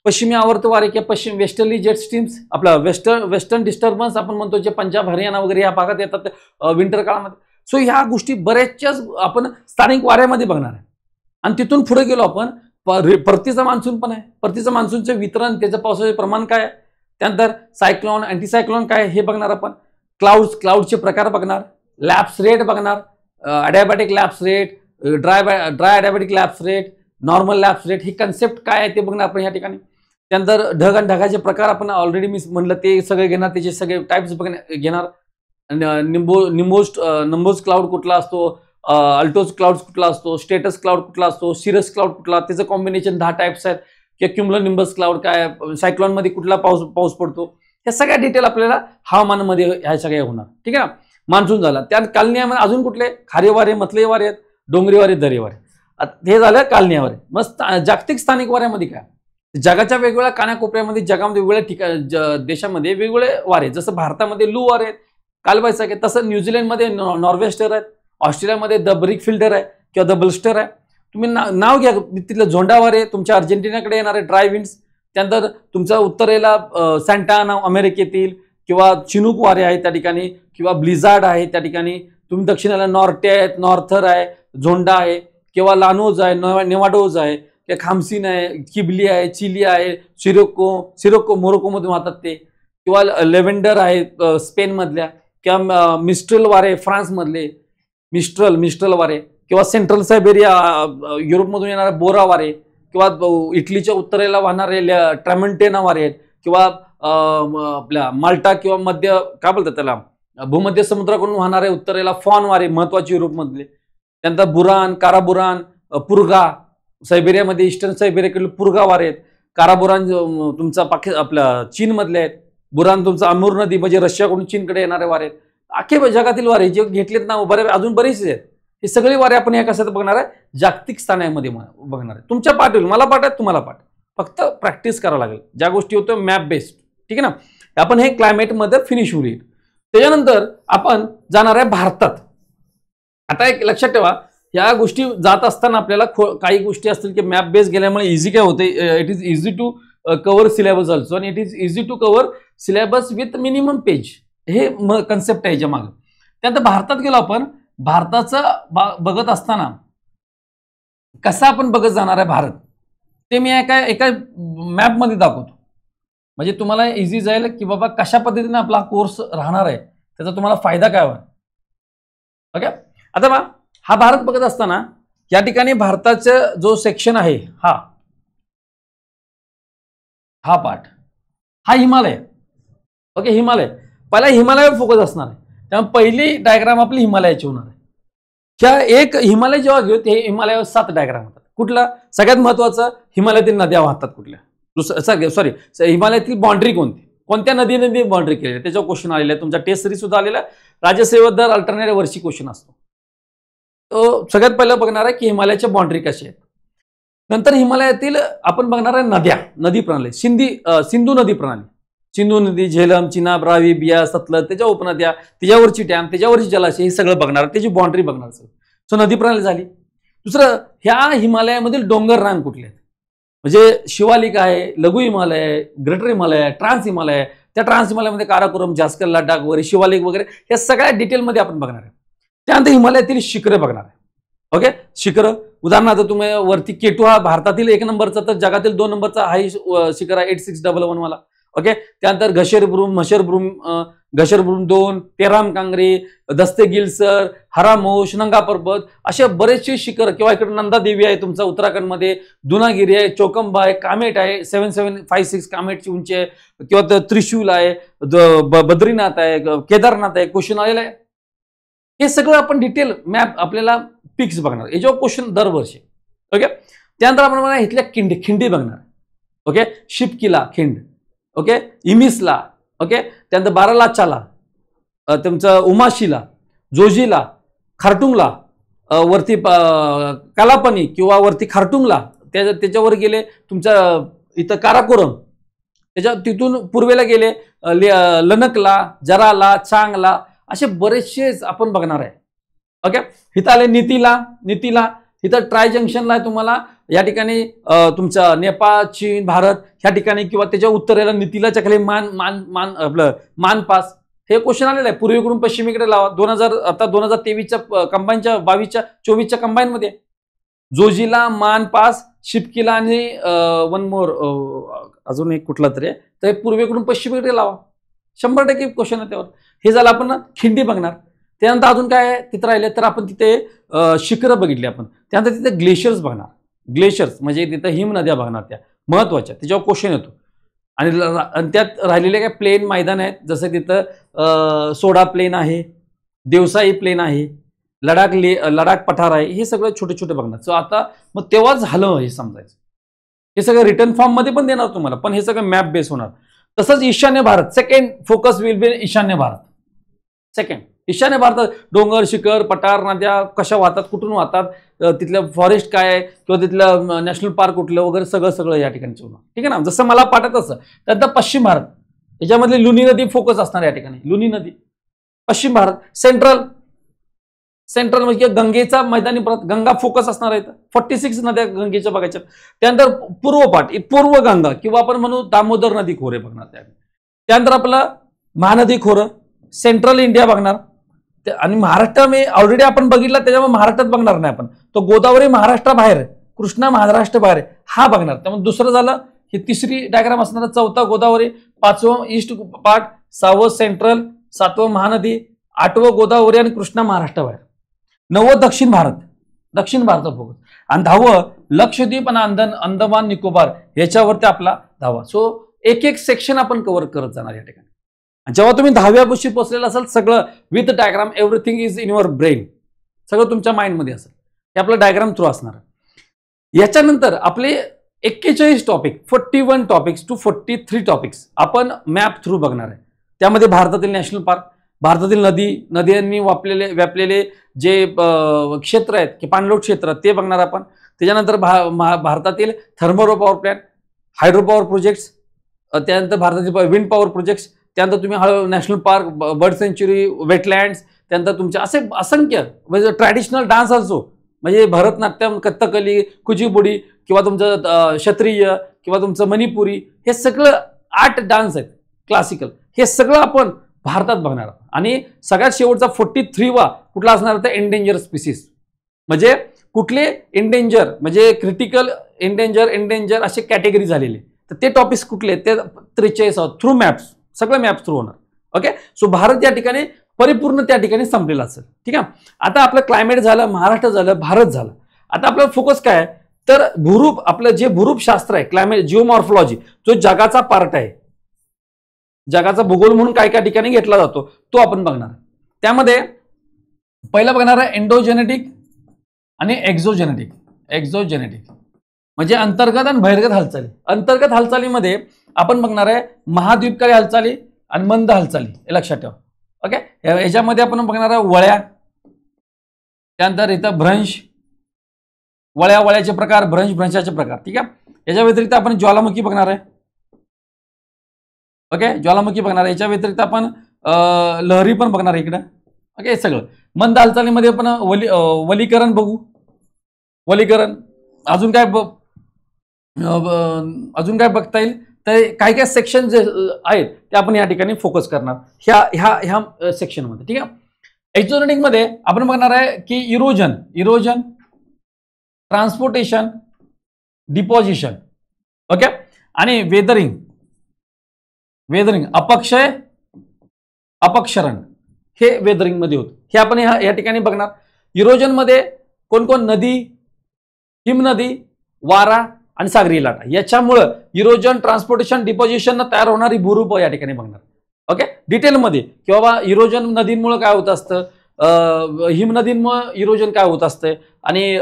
पश्चिमी आवर्त वारे किंवा पश्चिम वेस्टर्ली जेट स्ट्रीम्स, आपला वेस्टर्न डिस्टर्बन्स आपण म्हणतो, जे पंजाब हरियाणा वगैरे या भागात येतात विंटर काळामध्ये. सो ह्या गोष्टी बऱ्याचशाच आपण स्थानिक वाऱ्यामध्ये बघणार आहे. आणि तिथून पुढे गेलो आपण परतीचा मान्सून पण आहे, परतीचं मान्सूनचे वितरण, त्याचं पावसाचे प्रमाण काय, त्यानंतर सायक्लोन, अँटीसायक्लोन काय हे बघणार आपण, क्लाउडचे प्रकार बघणार, लॅप्स रेट बघणार, adiabatic lapse rate, dry adiabatic lapse rate, normal lapse rate, ही कन्सेप्ट काय आहे ते बघणार आपण या ठिकाणी. त्यानंतर ढग आणि ढगाचे प्रकार आपण ऑलरेडी मी म्हणलं ते सगळे घेणार, त्याचे सगळे टाइप्स घेणार. निम्बोज क्लाउड कुठला असतो, अल्टोज क्लाउड कुठला असतो, स्टेटस क्लाउड कुठला असतो, सिरस क्लाउड कुठला, त्याचं कॉम्बिनेशन 10 टाइप्स आहेत, किंवा क्युम्युलोनिंबस क्लाउड काय, सायक्लॉन मध्ये कुठला पाऊस पडतो, हे सगळ्या डिटेल आपल्याला हवामानामध्ये ह्या सगळ्या होणार. ठीक आहे ना. मान्सून झाला. त्या कालनियामध्ये अजून कुठले खारे वारे, मतले वारे आहेत, डोंगरी वारे, दरे वारे, हे झालं कालनिया वारे. मग जागतिक स्थानिक वाऱ्यामध्ये काय, जगाच्या वेगवेगळ्या कानाकोपऱ्यामध्ये, जगामध्ये वेगवेगळ्या देशामध्ये वेगवेगळे वारे, जसं भारतामध्ये लू वारे आहेत, कालबायसारखे, तसं न्यूझीलंडमध्ये नॉर्वेस्टर आहेत, ऑस्ट्रेलियामध्ये द ब्रिक फिल्डर आहे किंवा द बल्स्टर आहे. तुम्ही नाव घ्या तिथलं. झोंडा वारे तुमच्या अर्जेंटिनाकडे येणारे ड्राय विंड्स. त्यानंतर तुमच्या उत्तरेला सँटा अमेरिकेतील किंवा चिनूक वारे आहेत त्या ठिकाणी, किंवा ब्लिझार्ड आहे त्या ठिकाणी. तुम्ही दक्षिणेला नॉर्टे आहेत, नॉर्थर आहे, झोंडा आहे, किंवा लानोज आहे, नेवाडोज आहे, किंवा खामसीन आहे, किबली आहे, चिली आहे, सिरोको मोरोकोमधून वाहतात ते, किंवा लेव्हेंडर आहे स्पेनमधल्या, किंवा मिस्ट्रल वारे फ्रान्समधले, मिस्ट्रल वारे, किंवा सेंट्रल सायबेरिया युरोपमधून येणारे बोरा वारे, किंवा इटलीच्या उत्तरेला वाहणारे ट्रॅमंटेना वारे आहेत, किंवा आपल्या माल्टा किंवा मध्य काय बोलतात त्याला भूमध्य समुद्राकडून वाहणारे उत्तरेला फॉन वारे महत्वाचे युरोपमधले. त्यानंतर बुरान, काराबुरान, पुरगा सायबेरियामध्ये, ईस्टर्न सायबेरियाकडे पुरगा वारे आहेत. काराबुरान तुमचा आपल्या चीनमधले आहेत. बुरान तुमचा अमूर नदी म्हणजे रशियाकडून चीनकडे येणारे वारे आहेत. अख्खे जगातील वारे जे घेतलेत ना अजून बरेचसे आहेत. हे सगळे वारे आपण या कशात बघणार आहे, जागतिक स्थानामध्ये बघणार आहे. तुमच्या पाठ होईल, मला पाठ आहे, तुम्हाला पाठ, फक्त प्रॅक्टिस करावं लागेल. ज्या गोष्टी होत्या मॅप बेस्ड. ठीक आहे ना. आपण हे क्लायमेटमध्ये फिनिश होईल. त्याच्यानंतर आपण जाणार आहे भारतात. आता एक लक्षात ठेवा, या गोष्टी जात असताना आपल्याला काही गोष्टी असतील की मॅप बेस गेल्यामुळे इझी काय होते, it is easy to cover syllabus also, आणि it is easy to cover syllabus with minimum page. हे कन्सेप्ट आहे याच्या मागे. त्यानंतर भारतात गेलो आपण. भारताचं बघत असताना कसं आपण बघत जाणार आहे भारत, ते मी एका मॅपमध्ये दाखवतो, म्हणजे तुम्हाला इझी जाईल की बाबा कशा पद्धतीने आपला कोर्स राहणार आहे, त्याचा तुम्हाला फायदा काय होईल. ओके. आता हा भारत बघत असताना या ठिकाणी भारताचा जो सेक्शन आहे, हा पार्ट, हा हिमालय. ओके. हिमालय पहिला हिमालयावर फोकस असणार आहे. त्यामुळे पहिली डायग्राम आपली हिमालयाची होणार आहे. त्या एक हिमालय जेव्हा घेऊ ते हिमालयावर 7 डायग्राम होतात. कुठला सगळ्यात महत्वाचं, हिमालयातील नद्या वाहतात कुठल्या, सॉरी हिमालयातील बाउंड्री कोणत्या नदीने बाउंड्री केली, त्याच्यावर क्वेश्चन आलेला आहे. तुमचा टेस्ट सिरीज सुद्धा आलेला आहे. राज्यसेवा दर अल्टरनेटिव्ह वर्षी क्वेश्चन असतो. तो सगळ्यात पहिलं बघणार आहे की हिमालयाच्या बाउंड्री कशी आहेत. नंतर हिमालयातील आपण बघणार आहे नद्या, नदी प्रणाली, सिंधू नदी प्रणाली, सिंधू नदी, झेलम, चिनाब, रावी, बिया, सतलज, त्याच्या उपनद्या, त्याच्यावरची डॅम, त्याच्यावरची जलाशय, हे सगळं बघणार, त्याची बाउंड्री बघणार. सो नदी प्रणाली झाली. दुसरं, ह्या हिमालयामधील डोंगर रांग कुठले आहेत, म्हणजे शिवालिक आहे, लघु हिमालय आहे, ग्रेटर हिमालय आहे, ट्रान्स हिमालय आहे. त्या ट्रान्स हिमालयामध्ये काराकोरम, जास्कर, लडाख वगैरे, शिवालिक वगैरे, या सगळ्या डिटेलमध्ये आपण बघणार आहे. त्यानंतर हिमालयातील शिखरे बघणार आहे. ओके. शिखर उदाहरणार्थ तुम्ही वरती केटू हा भारतातील 1 नंबरचा, तर जगातील 2 नंबरचा हाय शिखर आहे 8611 वाला. ओके. त्यानंतर घशरब्रूम 2, तेराम कांगरी, दस्तेगिलसर, हरामोश, नंगा पर्वत, असे बरेचसे शिखर, किंवा इकडे नंदा देवी आहे तुमचा उत्तराखंडमध्ये, दुनागिरी आहे, चोकंबा आहे, कामेट आहे 7756 कामेटची उंची आहे, किंवा त्रिशूल आहे, बद्रीनाथ आहे, केदारनाथ आहे. क्वेश्चन आलेला आहे. हे सगळं आपण डिटेल मॅप आपल्याला पिक्स बघणार, याच्यावर क्वेश्चन दरवर्षी. ओके. त्यानंतर आपण इथल्या खिंडी बघणार. ओके. शिपकीला खिंड. ओके. इमिसला. ओके. त्यानंतर बारालाचाला, तुमचं उमाशीला, जोजीला, खारटुंगला, वरती कालापनी किंवा वरती खारटुंगला, त्याच्यावर गेले तुमच्या इथं काराकोरम, तिथून पूर्वेला गेले लनकला, जराला, चांगला, असे बरेचसे आपण बघणार आहे. ओके. इथं आले नीतीला, इथं ट्राय जंक्शनला आहे तुम्हाला या ठिकाणी तुमचा नेपाळ, चीन, भारत ह्या ठिकाणी, किंवा त्याच्या उत्तरेला नीतीलाच्या खाली आपलं मानपास. हे क्वेश्चन आलेलं आहे. पूर्वेकडून पश्चिमेकडे लावा. 2023च्या कंबाईनच्या 22च्या 24च्या कंबाईन मध्ये जोजीला, मानपास, शिपकीला आणि वन मोर अजून एक कुठला तरी आहे, तर पूर्वेकडून पश्चिमेकडे लावा. 100% क्वेश्चन आहे त्यावर. हे झालं आपण खिंडी बघणार. त्यानंतर अजून काय आहे तिथं राहिले तर आपण तिथे शिखरं बघितली आपण. त्यानंतर तिथे ग्लेशियर्स बघणार. ग्लेशियर्स म्हणजे तिथं हिमनद्या बघणार, त्या महत्वाच्या, त्याच्यावर क्वेश्चन येतो. आणि त्यात राहिलेले काय प्लेन मैदान आहेत, जसं तिथं सोडा प्लेन आहे, देवसाई प्लेन आहे, लडाख पठार आहे. हे सगळं छोटे छोटे बघणार. सो आता मग तेव्हा झालं हे समजायचं. हे सगळं रिटर्न फॉर्म मध्ये पण देणार तुम्हाला, पण हे सगळं मॅप बेस होणार. तसंच ईशान्य Bharat, second focus will be ईशान्य भारत. सेकंड ईशान्य भारतात डोंगर, शिखर, पठार, नद्या कशा वाहतात, कुठून वाहतात, तिथलं फॉरेस्ट काय आहे किंवा तिथलं नॅशनल पार्क कुठलं वगैरे सगळं या ठिकाणी होणार. ठीक आहे ना, जसं मला पाठत असं. त्यानंतर पश्चिम भारत, याच्यामध्ये लुनी नदी फोकस असणार या ठिकाणी. लुनी नदी पश्चिम भारत. सेंट्रल म्हणजे गंगेचा मैदानी परत गंगा फोकस असणार आहे. 46 नद्या गंगेच्या बघायच्या. त्यानंतर पूर्व पाठ, पूर्व गंगा किंवा आपण म्हणू दामोदर नदी खोरे बघणार. त्यानंतर आपलं महानदी खोरं, सेंट्रल इंडिया बघणार. आणि महाराष्ट्र मी ऑलरेडी आपण बघितला, त्याच्यामुळे महाराष्ट्रात बघणार नाही आपण. तो गोदावरी महाराष्ट्राबाहेर, कृष्णा महाराष्ट्र बाहेर, हा बघणार. त्यामुळे दुसरं झालं, ही तिसरी डायग्राम असणार. चौथा गोदावरी, 5वं ईस्ट पार्ट, 6वं सेंट्रल, 7वं महानदी, 8वं गोदावरी आणि कृष्णा महाराष्ट्राबाहेर. 9वं दक्षिण भारतात फोकस. आणि 10वं लक्षद्वीप आणि अंदमान निकोबार, याच्यावरती आपला 10वा. सो एक सेक्शन आपण कव्हर करत जाणार या ठिकाणी. जेव्हा तुम्ही 10व्या गोष्टी पोहोचलेला असाल, सगळं with diagram, everything is in your brain, सगळं तुमच्या माइंडमध्ये असेल. हे आपलं डायग्राम थ्रू असणार. याच्यानंतर आपले 41 टॉपिक, 41 टॉपिक्स टू 43 टॉपिक्स आपण मॅप थ्रू बघणार आहे. त्यामध्ये भारतातील नॅशनल पार्क, भारतातील नद्यांनी व्यापलेले जे क्षेत्र आहेत की पाणलोट क्षेत्र, ते बघणार आपण. त्याच्यानंतर भारतातील thermal power plant, hydro power projects, त्यानंतर भारतातील विंड पॉवर प्रोजेक्ट्स, त्यानंतर तुम्ही national park, bird sanctuary, wetlands, त्यानंतर तुमचे असे असंख्य म्हणजे ट्रॅडिशनल डान्स ऑल्सो, म्हणजे भरतनाट्यम, कथ्थकली, कुचिपुडी किंवा तुमचं क्षत्रिय किंवा तुमचं मणिपुरी, हे सगळं 8 डान्स आहेत क्लासिकल. हे सगळं आपण भारतात बघणार. आणि सगळ्यात शेवटचा 43वा कुठला असणार तर एंडेंजर स्पीसीज, म्हणजे कुठले एंडेंजर, म्हणजे क्रिटिकल, एंडेंजर असे कॅटेगरी झालेले. तर ते टॉपिक्स कुठले ते 43 थ्रू मॅप्स, सगळे मॅप्स थ्रू होणार. ओके. सो भारत या ठिकाणी परिपूर्ण त्या ठिकाणी संपलेला असेल. ठीक आहे. आता आपलं क्लायमेट झालं, महाराष्ट्र झालं, भारत झालं. आता आपलं फोकस काय आहे तर भूरूप, आपलं जे भूरूप शास्त्र आहे, क्लायमेट जिओमॉर्फॉलॉजी, जो जगाचा पार्ट आहे, जगाचा भूगोल म्हणून काय काय ठिकाणी घेतला जातो, तो आपण बघणार. त्यामध्ये पहिलं बघणार आहे एंडोजेनेटिक आणि एक्झोजेनेटिक म्हणजे अंतर्गत आणि बहिर्गत हालचाली. अंतर्गत हालचालीमध्ये आपण बघणार आहे महाद्वीपकारी हालचाली आणि मंद हालचाली, हे लक्षात ठेवा. ओके. याच्यामध्ये आपण बघणार आहे वळ्या, त्यानंतर इथं भ्रंश, वळ्याचे प्रकार, भ्रंशाचे प्रकार. ठीक आहे. याच्या व्यतिरिक्त आपण ज्वालामुखी बघणार आहे. ओके. ज्वालामुखी बघणार आहे. याच्या व्यतिरिक्त आपण लहरी पण बघणार आहे इकडं. ओके. हे सगळं मंद हालचालीमध्ये आपण वलीकरण बघू. वलीकरण अजून काय बघता येईल तर काही काही सेक्शन जे आहेत ते आपण या ठिकाणी फोकस करणार ह्या सेक्शनमध्ये. ठीक आहे. एक्झोजेनेटिक मध्ये आपण बघणार आहे की इरोजन, ट्रान्सपोर्टेशन, डिपॉझिशन. ओके. आणि वेदरिंग, अपक्षय, अपक्षरण, हे वेदरिंग मध्ये होतं. हे आपण या ठिकाणी बघणार. इरोजन मध्ये कोण नदी, हिमनदी, वारा आणि सागरी लाटा, याच्यामुळं इरोजन, ट्रान्सपोर्टेशन, डिपॉझिशन तयार होणारी भूरूप या ठिकाणी बघणार. ओके. डिटेलमध्ये की बाबा इरोजन नदींमुळे काय होत असतं, हिमनदींमुळे इरोजन काय होत असतं आणि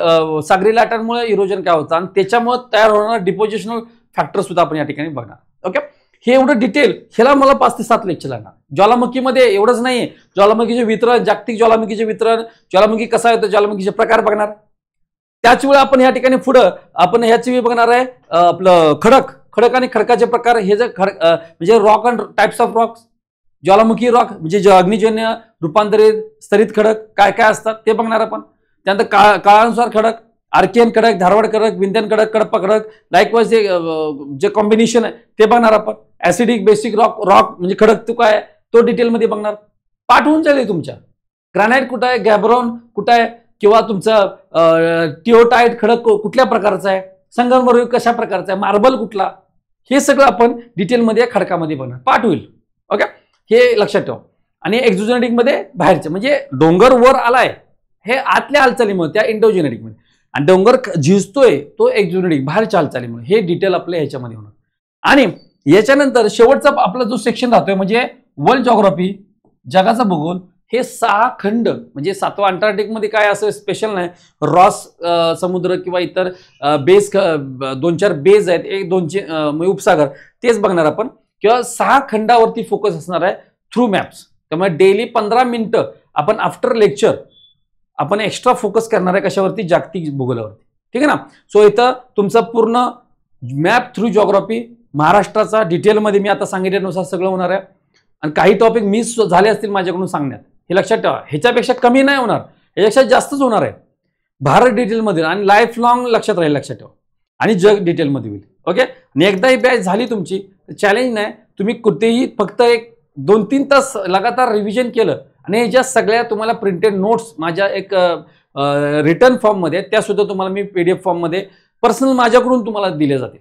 सागरी लाटांमुळे इरोजन काय होतं आणि त्याच्यामुळे तयार होणारा डिपॉझिशनल फॅक्टर सुद्धा आपण या ठिकाणी बघणार. ओके. हे एवढं डिटेल, ह्याला मला 5 ते 7 लेक्चर लागणार. ज्वालामुखीमध्ये एवढंच नाहीये, ज्वालामुखीचे वितरण, जागतिक ज्वालामुखीचे वितरण, ज्वालामुखी कसा येतो, ज्वालामुखीचे प्रकार बघणार. त्याच वेळी आपण या ठिकाणी पुढं आपण ह्याची बघणार आहे आपलं खडक आणि खडकाचे प्रकार. हे जे म्हणजे rock and types of Roxx, Jwalamukhi rock म्हणजे अग्निजन्य, रूपांतरित, स्तरित खडक काय काय असतात ते बघणार आपण. त्यानंतर काळानुसार खडक, आर्कियन खडक, धारवाड खडक, विंध्यन खडक, कडप्पा खडक, लाईकवाईज जे कॉम्बिनेशन आहे ते बघणार आपण. ऍसिडिक, बेसिक रॉक म्हणजे खडक तो काय तो डिटेलमध्ये बघणार. पाठ होऊन जाईल तुमच्या. ग्रॅनाइट कुठं आहे, गॅब्रोन कुठं आहे, किंवा तुमचं टिओटाईट खडक कुठल्या प्रकारचा आहे, संगमरवरी कशा प्रकारचा आहे, मार्बल कुठला, हे सगळं आपण डिटेलमध्ये खडकामध्ये बघणार, पाठ होईल. ओके, हे लक्षात ठेवा. आणि एक्झोजेनेटिक मध्ये बाहेरचे, म्हणजे डोंगर वर आलाय हे आतल्या हालचालीमुळे, त्या इंडोजेनेटिक मध्ये, आणि डोंगर झिजतोय तो एक्झोजेनेटिक बाहेरच्या हालचालीमुळे. हे डिटेल आपल्या ह्याच्यामध्ये होणार. आणि याच्यानंतर शेवटचा आपला जो सेक्शन राहतोय म्हणजे वर्ल्ड जॉग्राफी, जगाचा भूगोल. हे 6 खंड, म्हणजे 7वा अंटार्क्टिक मध्ये काय असं स्पेशल नाही, रॉस समुद्र किंवा इतर बेस 2-4 बेज आहेत, 1-2 उपसागर, तेच बघणार आपण. किंवा 6 खंडावरती फोकस असणार आहे थ्रू मॅप्स. त्यामुळे डेली 15 मिनिटं आपण आफ्टर लेक्चर आपण एक्स्ट्रा फोकस करणार आहे कशावरती, जागतिक भूगोलावरती. ठीक आहे ना. सो इथं तुमचं पूर्ण मॅप थ्रू जॉग्राफी महाराष्ट्राचा डिटेलमध्ये मी आता सांगितल्यानुसार सगळं होणार आहे. आणि काही टॉपिक मिस झाले असतील माझ्याकडून सांगण्यात, हे लक्षात ठेवा. ह्याच्यापेक्षा कमी नाही होणार, ह्याच्यापेक्षा जास्तच होणार आहे. भारत डिटेलमध्ये आणि लाईफ लॉंग लक्षात राहील, लक्षात ठेवा. आणि जग डिटेलमध्ये होईल. ओके. आणि एकदा ही बॅच झाली तुमची, चॅलेंज नाही, तुम्ही कुठेही फक्त 1-2-3 तास लगातार रिव्हिजन केलं आणि ह्याच्या सगळ्या तुम्हाला प्रिंटेड नोट्स माझ्या एक रिटर्न फॉर्ममध्ये, त्या सुद्धा तुम्हाला मी PDF फॉर्ममध्ये पर्सनल माझ्याकडून तुम्हाला दिले जातील.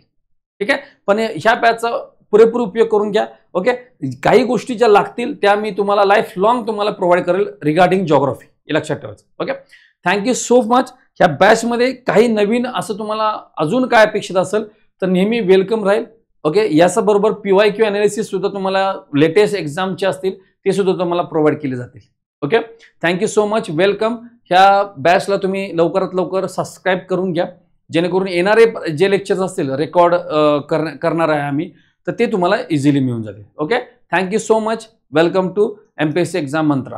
ठीक आहे. पण ह्या बॅचचा पुरेपूर उपयोग करून घ्या. ओके. काही गोष्टी ज्या लागतील त्या मी तुम्हाला लाईफ लॉंग तुम्हाला प्रोव्हाइड करेल रिगार्डिंग जॉग्राफी, हे लक्षात ठेवायचं. ओके. Thank you so much. ह्या बॅचमध्ये काही नवीन असं तुम्हाला अजून काय अपेक्षित असेल तर नेहमी वेलकम राहील. ओके. याच्याबरोबर PYQ अनालिसिस सुद्धा तुम्हाला लेटेस्ट एक्झामचे असतील ते सुद्धा तुम्हाला प्रोव्हाइड केले जातील. Okay. Thank you so much. Welcome. ह्या बॅचला तुम्ही लवकरात लवकर सबस्क्राईब करून घ्या, जेणेकरून येणारे जे लेक्चर्स असतील रेकॉर्ड करणार आहे आम्ही, तर ते तुम्हाला इझिली मिळून जातील. Okay. Thank you so much. Welcome to MPSC exam Mantra.